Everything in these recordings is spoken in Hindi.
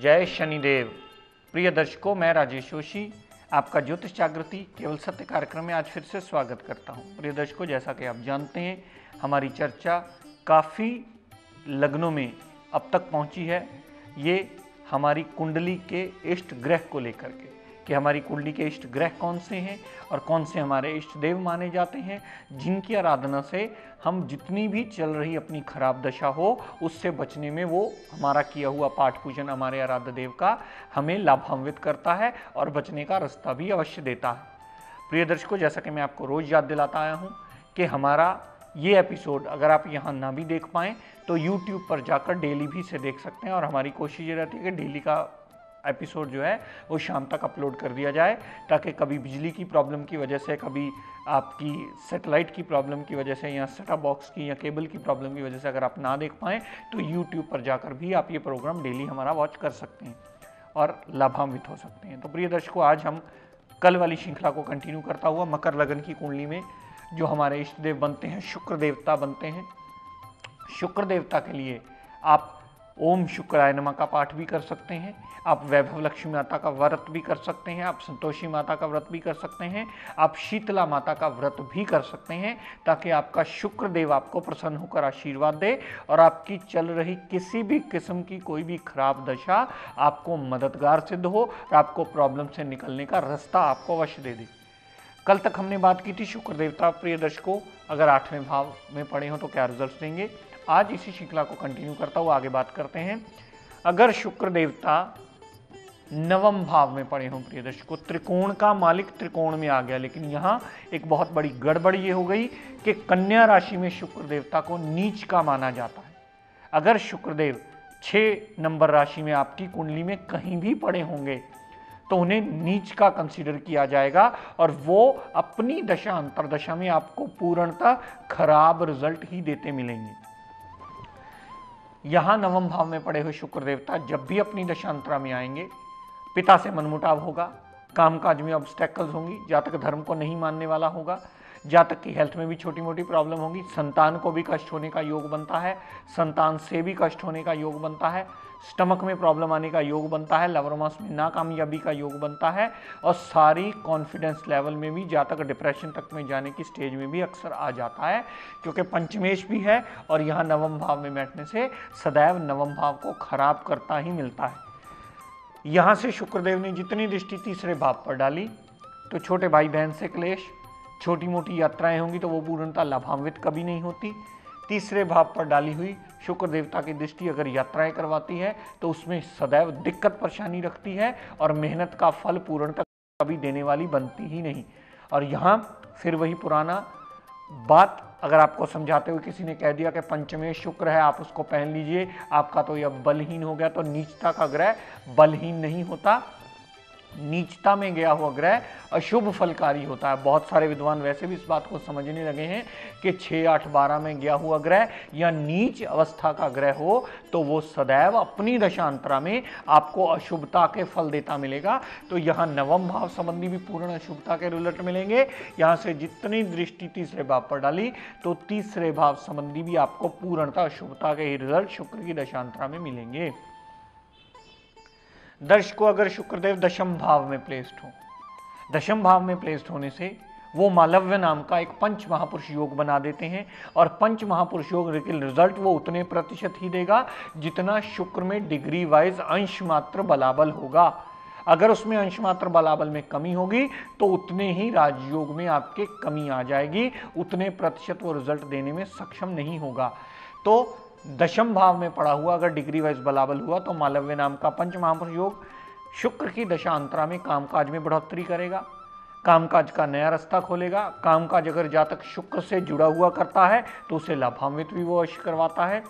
जय शनिदेव। प्रिय दर्शकों, मैं राजेश जोशी आपका ज्योतिष जागृति केवल सत्य कार्यक्रम में आज फिर से स्वागत करता हूं। प्रिय दर्शकों, जैसा कि आप जानते हैं, हमारी चर्चा काफ़ी लग्नों में अब तक पहुंची है। ये हमारी कुंडली के इष्ट ग्रह को लेकर के कि हमारी कुंडली के इष्ट ग्रह कौन से हैं और कौन से हमारे इष्ट देव माने जाते हैं, जिनकी आराधना से हम जितनी भी चल रही अपनी खराब दशा हो उससे बचने में वो हमारा किया हुआ पाठ पूजन हमारे आराध्य देव का हमें लाभान्वित करता है और बचने का रास्ता भी अवश्य देता है। प्रिय दर्शकों, जैसा कि मैं आपको रोज़ याद दिलाता आया हूँ कि हमारा ये एपिसोड अगर आप यहाँ ना भी देख पाएँ तो YouTube पर जाकर डेली भी इसे देख सकते हैं। और हमारी कोशिश ये रहती है कि डेली का एपिसोड जो है वो शाम तक अपलोड कर दिया जाए, ताकि कभी बिजली की प्रॉब्लम की वजह से, कभी आपकी सैटेलाइट की प्रॉब्लम की वजह से, या सेटअप बॉक्स की या केबल की प्रॉब्लम की वजह से अगर आप ना देख पाएँ तो YouTube पर जाकर भी आप ये प्रोग्राम डेली हमारा वॉच कर सकते हैं और लाभान्वित हो सकते हैं। तो प्रिय दर्शकों, आज हम कल वाली श्रृंखला को कंटिन्यू करता हुआ मकर लगन की कुंडली में जो हमारे इष्ट देव बनते हैं, शुक्र देवता बनते हैं। शुक्र देवता के लिए आप ओम शुक्राय नमः का पाठ भी कर सकते हैं, आप वैभव लक्ष्मी माता का व्रत भी कर सकते हैं, आप संतोषी माता का व्रत भी कर सकते हैं, आप शीतला माता का व्रत भी कर सकते हैं, ताकि आपका शुक्र देव आपको प्रसन्न होकर आशीर्वाद दे और आपकी चल रही किसी भी किस्म की कोई भी खराब दशा आपको मददगार सिद्ध हो और आपको प्रॉब्लम से निकलने का रास्ता आपको अवश्य दे दे। कल तक हमने बात की थी शुक्र देवता। प्रिय दर्शकों, अगर 8वें भाव में पड़े हो तो क्या रिजल्ट देंगे, आज इसी श्रृंखला को कंटिन्यू करता हुआ आगे बात करते हैं। अगर शुक्र देवता 9वें भाव में पड़े हों, प्रिय दर्शकों, त्रिकोण का मालिक त्रिकोण में आ गया, लेकिन यहाँ एक बहुत बड़ी गड़बड़ ये हो गई कि कन्या राशि में शुक्र देवता को नीच का माना जाता है। अगर शुक्रदेव 6 नंबर राशि में आपकी कुंडली में कहीं भी पड़े होंगे तो उन्हें नीच का कंसीडर किया जाएगा और वो अपनी दशा अंतरदशा में आपको पूर्णतः खराब रिजल्ट ही देते मिलेंगे। यहां 9वें भाव में पड़े हुए शुक्र देवता जब भी अपनी दशांतरा में आएंगे, पिता से मनमुटाव होगा, कामकाज में ऑब्स्टेकल्स होंगी, जातक धर्म को नहीं मानने वाला होगा, जातक की हेल्थ में भी छोटी मोटी प्रॉब्लम होगी, संतान को भी कष्ट होने का योग बनता है, संतान से भी कष्ट होने का योग बनता है, स्टमक में प्रॉब्लम आने का योग बनता है, लव रोमांस में नाकामयाबी का योग बनता है और सारी कॉन्फिडेंस लेवल में भी जातक डिप्रेशन तक में जाने की स्टेज में भी अक्सर आ जाता है, क्योंकि पंचमेश भी है और यहाँ 9वें भाव में बैठने से सदैव 9वें भाव को खराब करता ही मिलता है। यहाँ से शुक्रदेव ने जितनी दृष्टि तीसरे भाव पर डाली तो छोटे भाई बहन से क्लेश, छोटी मोटी यात्राएं होंगी तो वो पूर्णतः लाभान्वित कभी नहीं होती। तीसरे भाव पर डाली हुई शुक्र देवता की दृष्टि अगर यात्राएं करवाती है तो उसमें सदैव दिक्कत परेशानी रखती है और मेहनत का फल पूर्णतः कभी देने वाली बनती ही नहीं। और यहाँ फिर वही पुराना बात, अगर आपको समझाते हुए किसी ने कह दिया कि पंचमेश शुक्र है, आप उसको पहन लीजिए, आपका तो यह बलहीन हो गया, तो नीचता का ग्रह बलहीन नहीं होता, नीचता में गया हुआ ग्रह अशुभ फलकारी होता है। बहुत सारे विद्वान वैसे भी इस बात को समझने लगे हैं कि 6, 8, 12 में गया हुआ ग्रह या नीच अवस्था का ग्रह हो तो वो सदैव अपनी दशांतरा में आपको अशुभता के फल देता मिलेगा। तो यहाँ 9वें भाव संबंधी भी पूर्ण अशुभता के रिजल्ट मिलेंगे। यहाँ से जितनी दृष्टि तीसरे भाव पर डाली तो तीसरे भाव संबंधी भी आपको पूर्णतः अशुभता के ही रिजल्ट शुक्र की दशांतरा में मिलेंगे। दर्शकों, अगर शुक्रदेव 10वें भाव में प्लेस्ड हो, 10वें भाव में प्लेस्ड होने से वो मालव्य नाम का एक पंच महापुरुष योग बना देते हैं और पंच महापुरुष योग के रिजल्ट वो उतने प्रतिशत ही देगा जितना शुक्र में डिग्री वाइज अंश मात्र बलाबल होगा। अगर उसमें अंश मात्र बलाबल में कमी होगी तो उतने ही राजयोग में आपके कमी आ जाएगी, उतने प्रतिशत वो रिजल्ट देने में सक्षम नहीं होगा। तो 10वें भाव में पड़ा हुआ अगर डिग्री वाइज बलाबल हुआ तो मालव्य नाम का पंच महापुरुष योग शुक्र की दशांतरा में कामकाज में बढ़ोतरी करेगा, कामकाज का नया रास्ता खोलेगा। कामकाज अगर जातक शुक्र से जुड़ा हुआ करता है तो उसे लाभान्वित भी वो अवश्य करवाता है।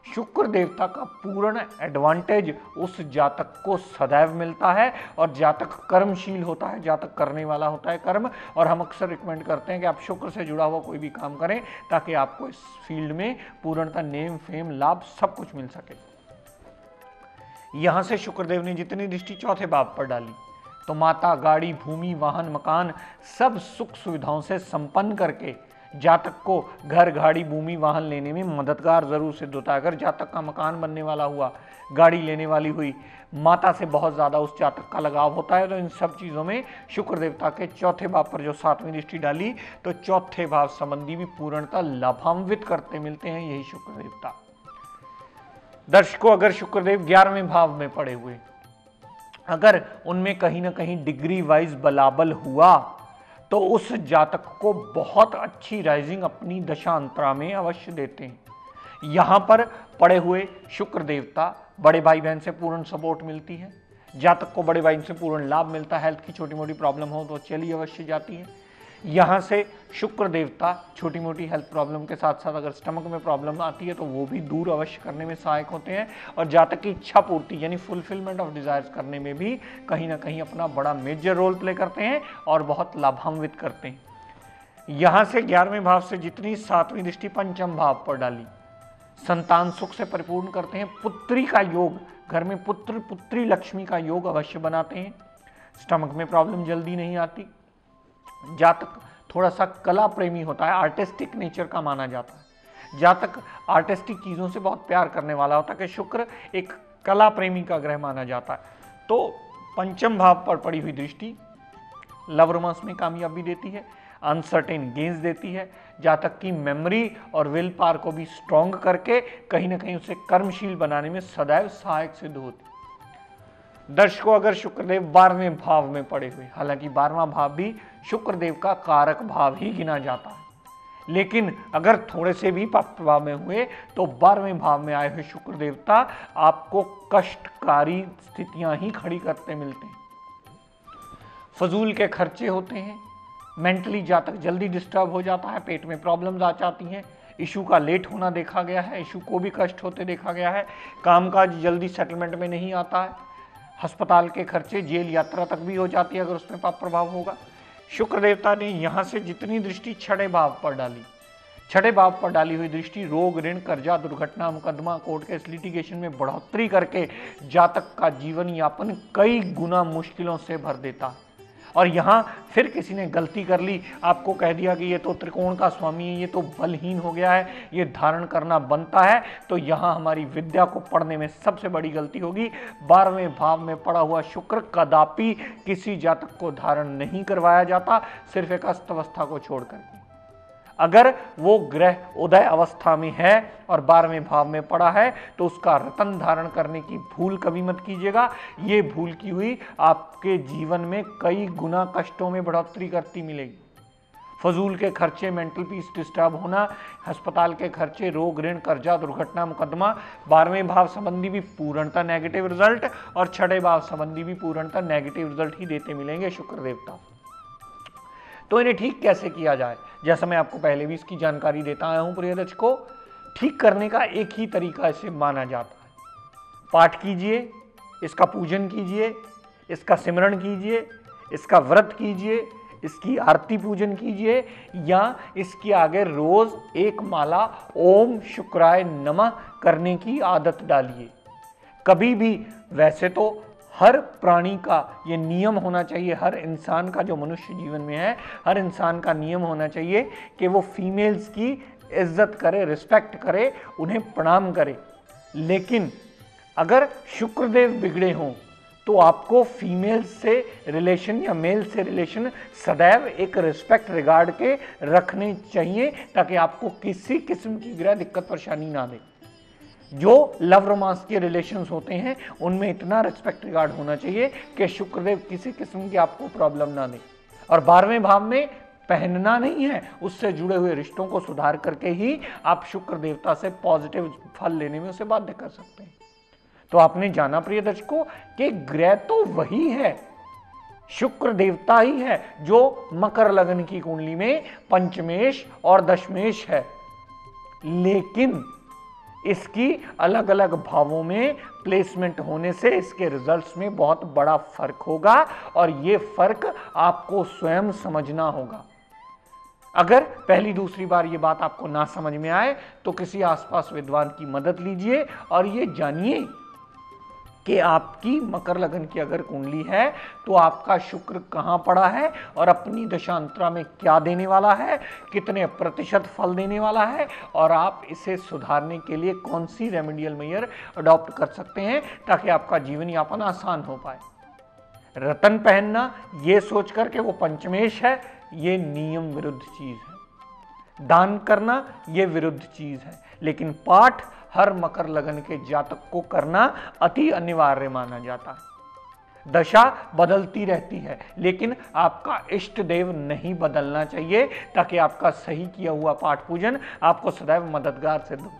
शुक्र देवता का पूर्ण एडवांटेज उस जातक को सदैव मिलता है और जातक कर्मशील होता है, जातक करने वाला होता है कर्म। और हम अक्सर रिकमेंड करते हैं कि आप शुक्र से जुड़ा हुआ कोई भी काम करें ताकि आपको इस फील्ड में पूर्णतः नेम फेम लाभ सब कुछ मिल सके। यहां से शुक्रदेव ने जितनी दृष्टि चौथे भाव पर डाली तो माता, गाड़ी, भूमि, वाहन, मकान सब सुख सुविधाओं से संपन्न करके जातक को घर, गाड़ी, भूमि, वाहन लेने में मददगार जरूर सिद्ध होता है। अगर जातक का मकान बनने वाला हुआ, गाड़ी लेने वाली हुई, माता से बहुत ज्यादा उस जातक का लगाव होता है, तो इन सब चीजों में शुक्र देवता के चौथे भाव पर जो 7वीं दृष्टि डाली, तो चौथे भाव संबंधी भी पूर्णतः लाभान्वित करते मिलते हैं यही शुक्र देवता। दर्शकों, अगर शुक्रदेव 11वें भाव में पड़े हुए, अगर उनमें कहीं ना कहीं डिग्री वाइज बलाबल हुआ, तो उस जातक को बहुत अच्छी राइजिंग अपनी दशांतरा में अवश्य देते हैं। यहां पर पड़े हुए शुक्र देवता बड़े भाई बहन से पूर्ण सपोर्ट मिलती है, जातक को बड़े भाई से पूर्ण लाभ मिलता है। हेल्थ की छोटी मोटी प्रॉब्लम हो तो चली अवश्य जाती है। यहां से शुक्र देवता छोटी मोटी हेल्थ प्रॉब्लम के साथ साथ अगर स्टमक में प्रॉब्लम आती है तो वो भी दूर अवश्य करने में सहायक होते हैं, और जातक की इच्छा पूर्ति यानी फुलफिलमेंट ऑफ डिजायर्स करने में भी कहीं ना कहीं अपना बड़ा मेजर रोल प्ले करते हैं और बहुत लाभान्वित करते हैं। यहां से 11वें भाव से जितनी 7वीं दृष्टि पंचम भाव पर डाली, संतान सुख से परिपूर्ण करते हैं। पुत्री का योग, घर में पुत्र पुत्री लक्ष्मी का योग अवश्य बनाते हैं। स्टमक में प्रॉब्लम जल्दी नहीं आती। जातक थोड़ा सा कला प्रेमी होता है, आर्टिस्टिक नेचर का माना जाता है। जातक आर्टिस्टिक चीजों से बहुत प्यार करने वाला होता है कि शुक्र एक कला प्रेमी का ग्रह माना जाता है। तो पंचम भाव पर पड़ी हुई दृष्टि लव रोमांस में कामयाबी देती है, अनसर्टेन गेन्स देती है, जातक की मेमोरी और विल पावर को भी स्ट्रॉन्ग करके कहीं ना कहीं उसे कर्मशील बनाने में सदैव सहायक सिद्ध होती है। दर्शकों, अगर शुक्रदेव 12वें भाव में पड़े हुए, हालांकि 12वां भाव भी शुक्रदेव का कारक भाव ही गिना जाता है, लेकिन अगर थोड़े से भी पाप प्रभाव में हुए तो 12वें भाव में आए हुए शुक्र देवता आपको कष्टकारी स्थितियां ही खड़ी करते मिलते हैं। फजूल के खर्चे होते हैं, मेंटली जातक जल्दी डिस्टर्ब हो जाता है, पेट में प्रॉब्लम्स आ जाती हैं, इशू का लेट होना देखा गया है, इशू को भी कष्ट होते देखा गया है, कामकाज जल्दी सेटलमेंट में नहीं आता है, अस्पताल के खर्चे, जेल यात्रा तक भी हो जाती है अगर उसमें पाप प्रभाव होगा। शुक्र देवता ने यहां से जितनी दृष्टि छठे भाव पर डाली, छठे भाव पर डाली हुई दृष्टि रोग, ऋण, कर्जा, दुर्घटना, मुकदमा, कोर्ट केस, लिटिगेशन में बढ़ोतरी करके जातक का जीवन यापन कई गुना मुश्किलों से भर देता है। और यहाँ फिर किसी ने गलती कर ली, आपको कह दिया कि ये तो त्रिकोण का स्वामी है, ये तो बलहीन हो गया है, ये धारण करना बनता है, तो यहाँ हमारी विद्या को पढ़ने में सबसे बड़ी गलती होगी। 12वें भाव में पड़ा हुआ शुक्र कदापि किसी जातक को धारण नहीं करवाया जाता, सिर्फ एक अस्त अवस्था को छोड़ करके। अगर वो ग्रह उदय अवस्था में है और 12वें भाव में पड़ा है तो उसका रतन धारण करने की भूल कभी मत कीजिएगा। ये भूल की हुई आपके जीवन में कई गुना कष्टों में बढ़ोतरी करती मिलेगी। फजूल के खर्चे, मेंटल पीस डिस्टर्ब होना, अस्पताल के खर्चे, रोग, ऋण, कर्जा, दुर्घटना, मुकदमा, 12वें भाव संबंधी भी पूर्णतः नेगेटिव रिजल्ट और छठे भाव संबंधी भी पूर्णतः नेगेटिव रिजल्ट ही देते मिलेंगे शुक्र देवता। तो इन्हें ठीक कैसे किया जाए, जैसा मैं आपको पहले भी इसकी जानकारी देता आया हूं प्रिय दर्शकों, ठीक करने का एक ही तरीका इसे माना जाता है। पाठ कीजिए, इसका पूजन कीजिए, इसका सिमरण कीजिए, इसका व्रत कीजिए, इसकी आरती पूजन कीजिए, या इसके आगे रोज एक माला ओम शुक्राय नमः करने की आदत डालिए। कभी भी, वैसे तो हर प्राणी का ये नियम होना चाहिए, हर इंसान का जो मनुष्य जीवन में है, हर इंसान का नियम होना चाहिए कि वो फीमेल्स की इज्जत करे, रिस्पेक्ट करे, उन्हें प्रणाम करे। लेकिन अगर शुक्रदेव बिगड़े हों तो आपको फीमेल से रिलेशन या मेल से रिलेशन सदैव एक रिस्पेक्ट रिगार्ड के रखने चाहिए, ताकि आपको किसी किस्म की ग्रह दिक्कत परेशानी ना दे। जो लव रोमांस के रिलेशंस होते हैं उनमें इतना रिस्पेक्ट रिगार्ड होना चाहिए कि शुक्रदेव किसी किस्म की आपको प्रॉब्लम ना दे। और 12वें भाव में पहनना नहीं है, उससे जुड़े हुए रिश्तों को सुधार करके ही आप शुक्र देवता से पॉजिटिव फल लेने में उसे बाध्य कर सकते हैं। तो आपने जाना प्रिय दर्शकों कि ग्रह तो वही है, शुक्र देवता ही है जो मकर लग्न की कुंडली में पंचमेश और दशमेश है, लेकिन इसकी अलग अलग भावों में प्लेसमेंट होने से इसके रिजल्ट्स में बहुत बड़ा फर्क होगा, और ये फर्क आपको स्वयं समझना होगा। अगर पहली दूसरी बार ये बात आपको ना समझ में आए तो किसी आसपास विद्वान की मदद लीजिए और ये जानिए कि आपकी मकर लगन की अगर कुंडली है तो आपका शुक्र कहाँ पड़ा है और अपनी दशांतरा में क्या देने वाला है, कितने प्रतिशत फल देने वाला है, और आप इसे सुधारने के लिए कौन सी रेमेडियल मेजर अडॉप्ट कर सकते हैं ताकि आपका जीवन यापन आसान हो पाए। रतन पहनना ये सोच कर के वो पंचमेश है, ये नियम विरुद्ध चीज है। दान करना ये विरुद्ध चीज है, लेकिन पाठ हर मकर लगन के जातक को करना अति अनिवार्य माना जाता है। दशा बदलती रहती है, लेकिन आपका इष्ट देव नहीं बदलना चाहिए ताकि आपका सही किया हुआ पाठ पूजन आपको सदैव मददगार सिद्ध हो।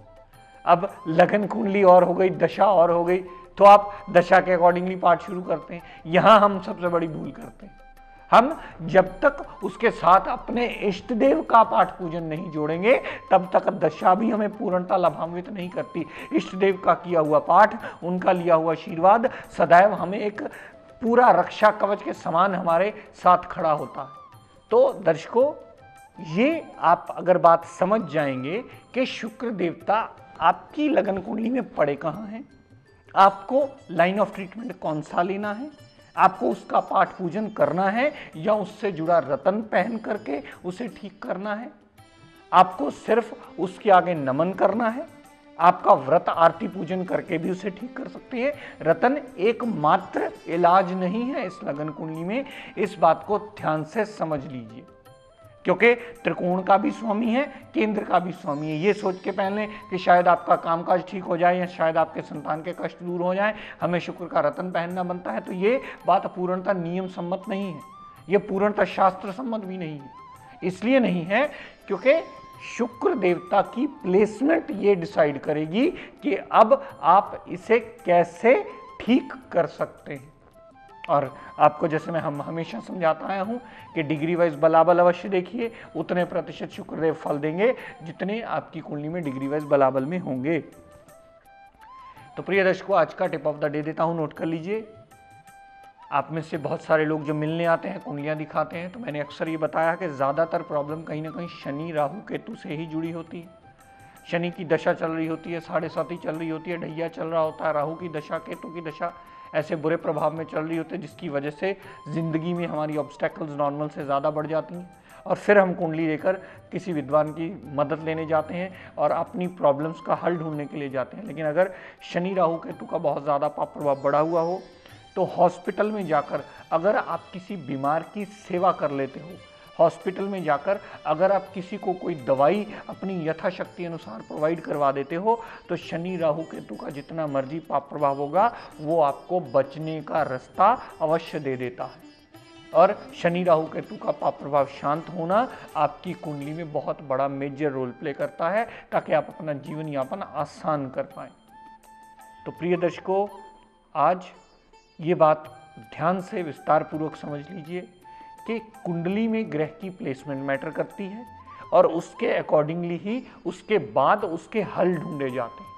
अब लगन कुंडली और हो गई, दशा और हो गई, तो आप दशा के अकॉर्डिंगली पाठ शुरू करते हैं। यहां हम सबसे बड़ी भूल करते हैं। हम जब तक उसके साथ अपने इष्ट देव का पाठ पूजन नहीं जोड़ेंगे तब तक दशा भी हमें पूर्णता लाभान्वित नहीं करती। इष्ट देव का किया हुआ पाठ, उनका लिया हुआ आशीर्वाद सदैव हमें एक पूरा रक्षा कवच के समान हमारे साथ खड़ा होता है। तो दर्शकों, ये आप अगर बात समझ जाएंगे कि शुक्र देवता आपकी लगन कुंडली में पड़े कहाँ हैं, आपको लाइन ऑफ ट्रीटमेंट कौन सा लेना है, आपको उसका पाठ पूजन करना है या उससे जुड़ा रतन पहन करके उसे ठीक करना है, आपको सिर्फ उसके आगे नमन करना है, आपका व्रत आरती पूजन करके भी उसे ठीक कर सकते हैं। रतन एकमात्र इलाज नहीं है इस लगन कुंडली में, इस बात को ध्यान से समझ लीजिए, क्योंकि त्रिकोण का भी स्वामी है, केंद्र का भी स्वामी है। ये सोच के पहले कि शायद आपका कामकाज ठीक हो जाए या शायद आपके संतान के कष्ट दूर हो जाए, हमें शुक्र का रतन पहनना बनता है, तो ये बात पूर्णतः नियम सम्मत नहीं है, ये पूर्णतः शास्त्र सम्मत भी नहीं है। इसलिए नहीं है क्योंकि शुक्र देवता की प्लेसमेंट ये डिसाइड करेगी कि अब आप इसे कैसे ठीक कर सकते हैं। और आपको जैसे मैं हम हमेशा समझाता आया हूं कि डिग्री वाइज बलाबल अवश्य देखिए, उतने प्रतिशत शुक्रदेव फल देंगे जितने आपकी कुंडली में डिग्री वाइज बलाबल में होंगे। तो प्रिय दर्शकों, आज का टिप ऑफ द डे देता हूं, नोट कर लीजिए। आप में से बहुत सारे लोग जो मिलने आते हैं, कुंडलियां दिखाते हैं, तो मैंने अक्सर ये बताया कि ज़्यादातर प्रॉब्लम कहीं ना कहीं शनि राहु केतु से ही जुड़ी होती है। शनि की दशा चल रही होती है, 7.5 चल रही होती है, ढैया चल रहा होता है, राहु की दशा, केतु की दशा ऐसे बुरे प्रभाव में चल रही होती है, जिसकी वजह से ज़िंदगी में हमारी ऑब्स्टेकल्स नॉर्मल से ज़्यादा बढ़ जाती हैं। और फिर हम कुंडली लेकर किसी विद्वान की मदद लेने जाते हैं और अपनी प्रॉब्लम्स का हल ढूंढने के लिए जाते हैं। लेकिन अगर शनि राहु केतु का बहुत ज़्यादा पाप प्रभाव बढ़ा हुआ हो तो हॉस्पिटल में जाकर अगर आप किसी बीमार की सेवा कर लेते हो, हॉस्पिटल में जाकर अगर आप किसी को कोई दवाई अपनी यथाशक्ति अनुसार प्रोवाइड करवा देते हो, तो शनि राहु केतु का जितना मर्जी पाप प्रभाव होगा वो आपको बचने का रास्ता अवश्य दे देता है। और शनि राहु केतु का पाप प्रभाव शांत होना आपकी कुंडली में बहुत बड़ा मेजर रोल प्ले करता है, ताकि आप अपना जीवन यापन आसान कर पाएँ। तो प्रिय दर्शकों, आज ये बात ध्यान से विस्तार पूर्वक समझ लीजिए कि कुंडली में ग्रह की प्लेसमेंट मैटर करती है और उसके अकॉर्डिंगली ही उसके बाद उसके हल ढूंढे जाते हैं।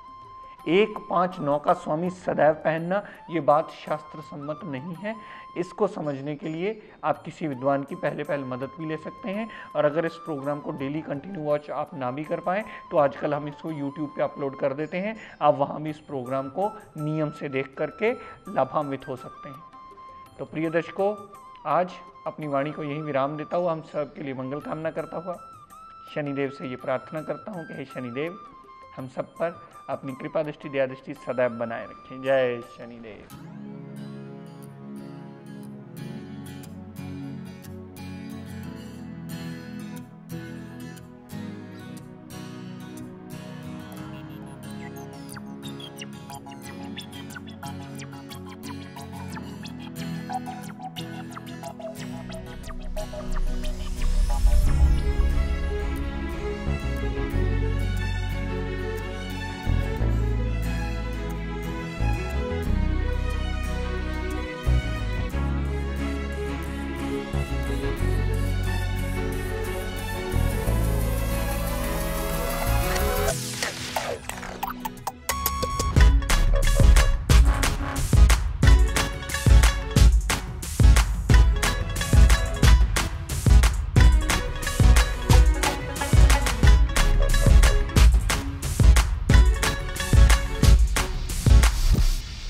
1, 5, 9 का स्वामी सदैव पहनना ये बात शास्त्र सम्मत नहीं है। इसको समझने के लिए आप किसी विद्वान की पहले मदद भी ले सकते हैं। और अगर इस प्रोग्राम को डेली कंटिन्यू वॉच आप ना भी कर पाएँ तो आजकल हम इसको यूट्यूब पे अपलोड कर देते हैं, आप वहाँ भी इस प्रोग्राम को नियम से देख करके लाभान्वित हो सकते हैं। तो प्रिय दर्शकों, आज अपनी वाणी को यही विराम देता हुआ हम सब के लिए मंगल कामना करता हुआ शनिदेव से ये प्रार्थना करता हूँ कि हे शनिदेव, हम सब पर अपनी कृपा दृष्टि दया दृष्टि सदैव बनाए रखें। जय शनिदेव।